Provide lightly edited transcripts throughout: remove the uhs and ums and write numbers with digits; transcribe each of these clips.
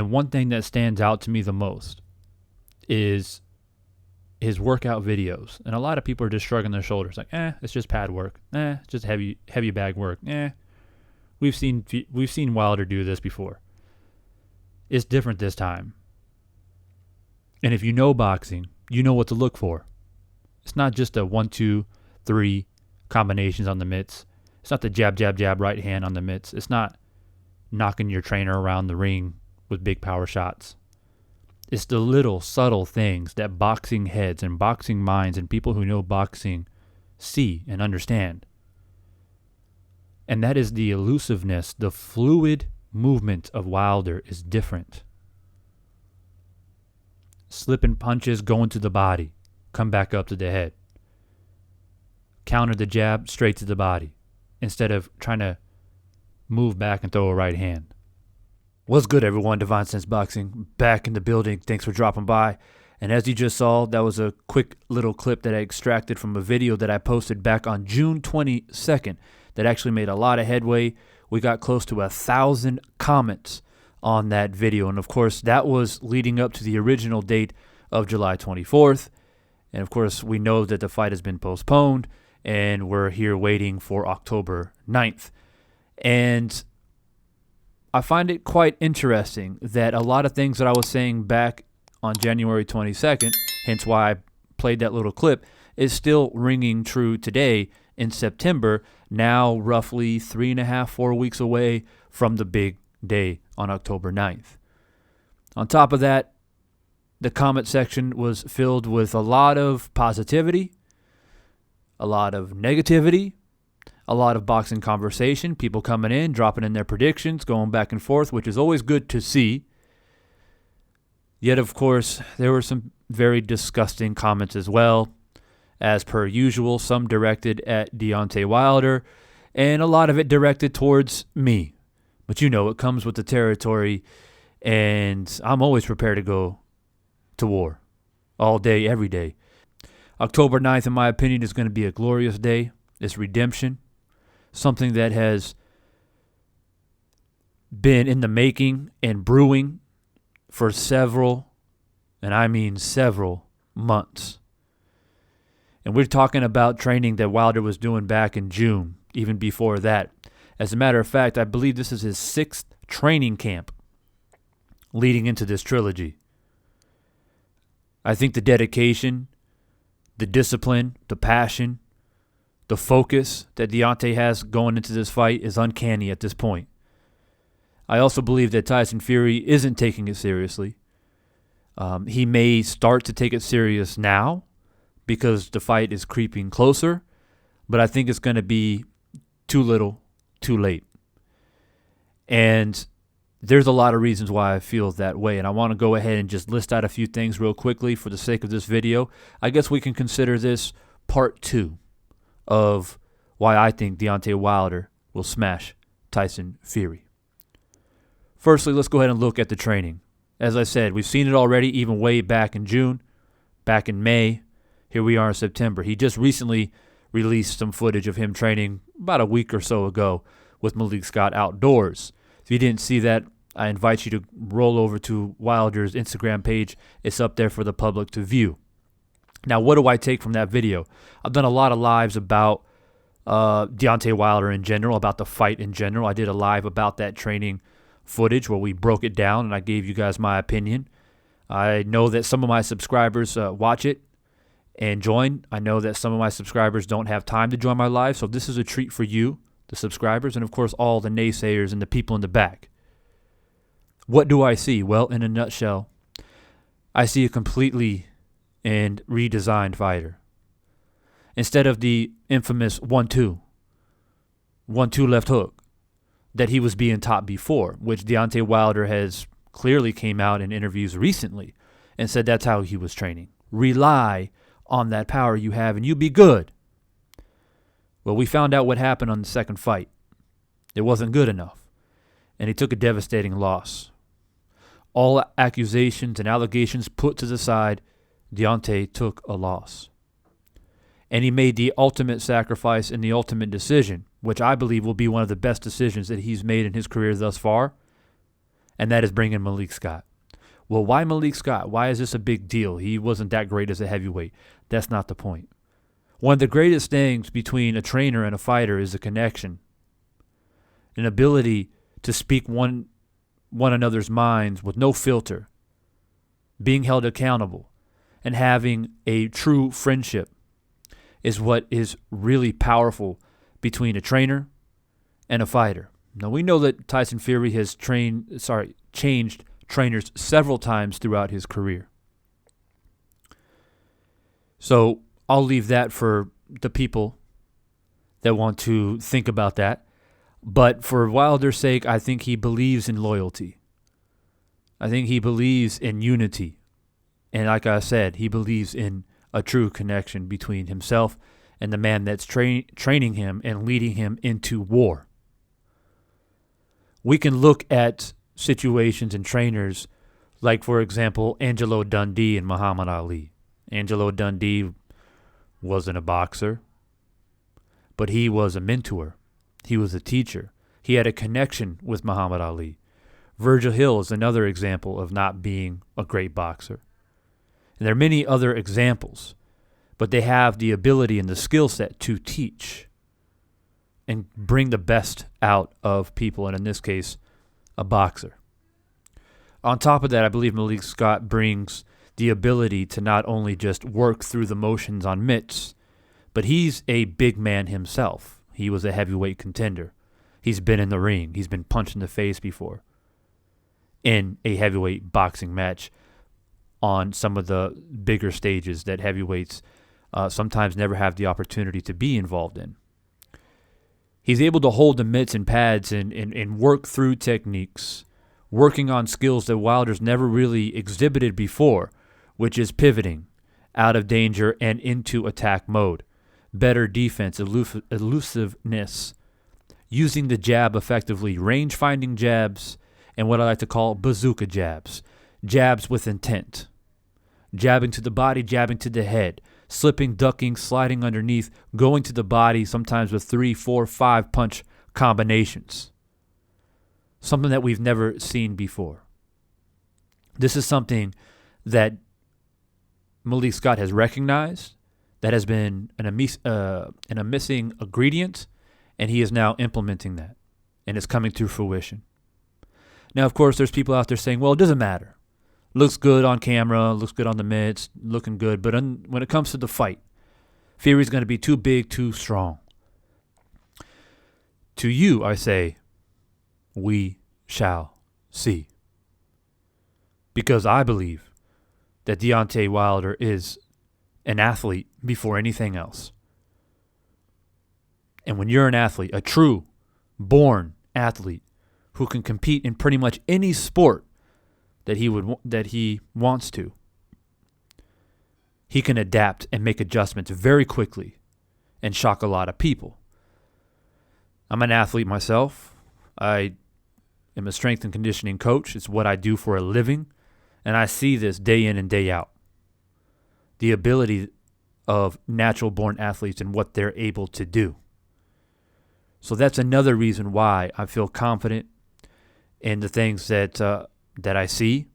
And one thing that stands out to me the most is his workout videos. And a lot of people are just shrugging their shoulders like, it's just pad work. Just heavy bag work. We've seen Wilder do this before. It's different this time. And if you know boxing, you know what to look for. It's not just a 1, 2, 3 combinations on the mitts. It's not the jab, jab, jab right hand on the mitts. It's not knocking your trainer around the ring with big power shots. It's the little subtle things that boxing heads and boxing minds and people who know boxing see and understand. And that is the elusiveness, the fluid movement of Wilder is different. Slipping punches, going to the body, come back up to the head. Counter the jab, straight to the body, instead of trying to move back and throw a right hand. What's good, everyone? Divine Sense Boxing back in the building. Thanks for dropping by. And as you just saw, that was a quick little clip that I extracted from a video that I posted back on June 22nd that actually made a lot of headway. We got close to 1,000 comments on that video. And of course, that was leading up to the original date of July 24th. And of course, we know that the fight has been postponed and we're here waiting for October 9th. And I find it quite interesting that a lot of things that I was saying back on January 22nd, hence why I played that little clip, is still ringing true today in September, now roughly 3.5, 4 weeks away from the big day on October 9th. On top of that, the comment section was filled with a lot of positivity, a lot of negativity, a lot of boxing conversation, people coming in, dropping in their predictions, going back and forth, which is always good to see. Yet, of course, there were some very disgusting comments as well, as per usual, some directed at Deontay Wilder, and a lot of it directed towards me. But you know, it comes with the territory, and I'm always prepared to go to war, all day, every day. October 9th, in my opinion, is going to be a glorious day. It's redemption. Something that has been in the making and brewing for several, and I mean several, months. And we're talking about training that Wilder was doing back in June, even before that. As a matter of fact, I believe this is his 6th training camp leading into this trilogy. I think the dedication, the discipline, the passion, the focus that Deontay has going into this fight is uncanny at this point. I also believe that Tyson Fury isn't taking it seriously. He may start to take it serious now because the fight is creeping closer, but I think it's going to be too little, too late. And there's a lot of reasons why I feel that way, and I want to go ahead and just list out a few things real quickly for the sake of this video. I guess we can consider this part 2 of why I think Deontay Wilder will smash Tyson Fury. Firstly, let's go ahead and look at the training. As I said, we've seen it already even way back in June, back in May. Here we are in September. He just recently released some footage of him training about a week or so ago with Malik Scott outdoors. If you didn't see that, I invite you to roll over to Wilder's Instagram page. It's up there for the public to view. Now, what do I take from that video? I've done a lot of lives about Deontay Wilder in general, about the fight in general. I did a live about that training footage where we broke it down and I gave you guys my opinion. I know that some of my subscribers watch it and join. I know that some of my subscribers don't have time to join my live, so this is a treat for you, the subscribers, and of course all the naysayers and the people in the back. What do I see? Well, in a nutshell, I see a completely and redesigned fighter. Instead of the infamous 1-2 left hook that he was being taught before, which Deontay Wilder has clearly came out in interviews recently and said that's how he was training. Rely on that power you have and you'll be good. Well, we found out what happened on the second fight. It wasn't good enough, and he took a devastating loss. All accusations and allegations put to the side, Deontay took a loss. And he made the ultimate sacrifice and the ultimate decision, which I believe will be one of the best decisions that he's made in his career thus far. and that is bringing Malik Scott. Well, why Malik Scott? Why is this a big deal? He wasn't that great as a heavyweight. That's not the point. One of the greatest things between a trainer and a fighter is a connection, an ability to speak one another's minds with no filter, being held accountable, and having a true friendship is what is really powerful between a trainer and a fighter. Now, we know that Tyson Fury has changed trainers several times throughout his career. So I'll leave that for the people that want to think about that. But for Wilder's sake, I think he believes in loyalty. I think he believes in unity. And like I said, he believes in a true connection between himself and the man that's training him and leading him into war. We can look at situations and trainers like, for example, Angelo Dundee and Muhammad Ali. Angelo Dundee wasn't a boxer, but he was a mentor. He was a teacher. He had a connection with Muhammad Ali. Virgil Hill is another example of not being a great boxer. And there are many other examples, but they have the ability and the skill set to teach and bring the best out of people, and in this case, a boxer. On top of that, I believe Malik Scott brings the ability to not only just work through the motions on mitts, but he's a big man himself. He was a heavyweight contender. He's been in the ring. He's been punched in the face before in a heavyweight boxing match on some of the bigger stages that heavyweights sometimes never have the opportunity to be involved in. He's able to hold the mitts and pads and work through techniques, working on skills that Wilder's never really exhibited before, which is pivoting out of danger and into attack mode, better defense, elusiveness, using the jab effectively, range-finding jabs, and what I like to call bazooka jabs, jabs with intent, jabbing to the body, jabbing to the head, slipping, ducking, sliding underneath, going to the body, sometimes with 3, 4, 5 punch combinations. Something that we've never seen before. This is something that Malik Scott has recognized, that has been a missing ingredient, and he is now implementing that, and it's coming to fruition. Now, of course, there's people out there saying, well, it doesn't matter. Looks good on camera, looks good on the mitts, looking good, but when it comes to the fight, Fury's going to be too big, too strong. To you, I say, we shall see. Because I believe that Deontay Wilder is an athlete before anything else. And when you're an athlete, a true born athlete who can compete in pretty much any sport that he wants to, he can adapt and make adjustments very quickly and shock a lot of people. I'm an athlete myself. I am a strength and conditioning coach. It's what I do for a living, and I see this day in and day out. The ability of natural-born athletes and what they're able to do. So that's another reason why I feel confident in the things that I see,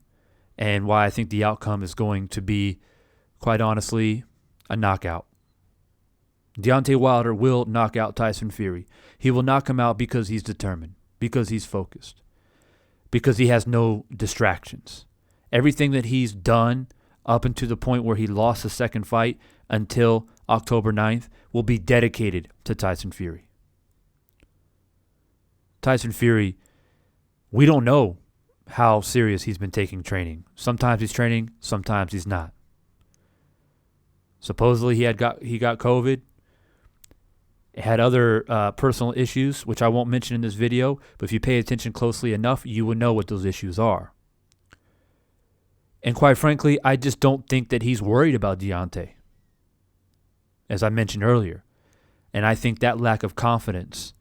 and why I think the outcome is going to be, quite honestly, a knockout. Deontay Wilder will knock out Tyson Fury. He will knock him out because he's determined, because he's focused, because he has no distractions. Everything that he's done up until the point where he lost the second fight until October 9th will be dedicated to Tyson Fury. Tyson Fury, we don't know how serious he's been taking training. Sometimes he's training, sometimes he's not. Supposedly he got COVID, had other personal issues, which I won't mention in this video, but if you pay attention closely enough, you will know what those issues are. And quite frankly, I just don't think that he's worried about Deontay, as I mentioned earlier. And I think that lack of confidence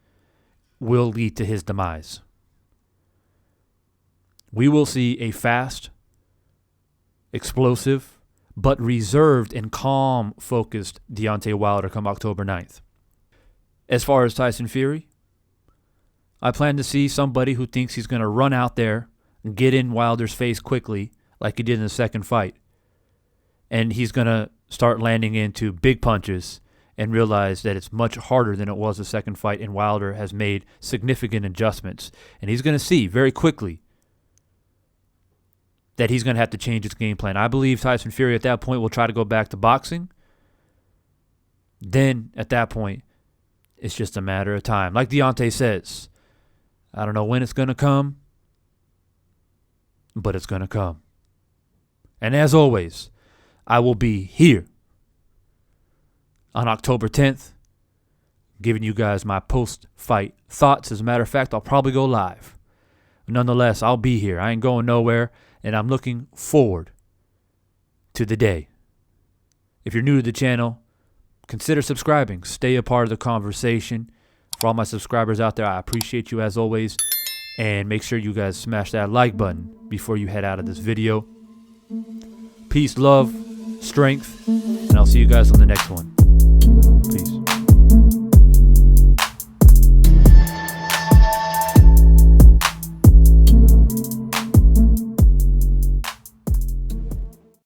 will lead to his demise. We will see a fast, explosive, but reserved and calm-focused Deontay Wilder come October 9th. As far as Tyson Fury, I plan to see somebody who thinks he's going to run out there, get in Wilder's face quickly like he did in the second fight. And he's going to start landing into big punches and realize that it's much harder than it was the second fight, and Wilder has made significant adjustments. And he's going to see very quickly that he's going to have to change his game plan. I believe Tyson Fury at that point will try to go back to boxing. Then, at that point, it's just a matter of time. Like Deontay says, I don't know when it's going to come, but it's going to come. And as always, I will be here on October 10th, giving you guys my post-fight thoughts. As a matter of fact, I'll probably go live. Nonetheless, I'll be here. I ain't going nowhere, and I'm looking forward to the day. If you're new to the channel, consider subscribing. Stay a part of the conversation. For all my subscribers out there, I appreciate you as always. And make sure you guys smash that like button before you head out of this video. Peace, love, strength, and I'll see you guys on the next one.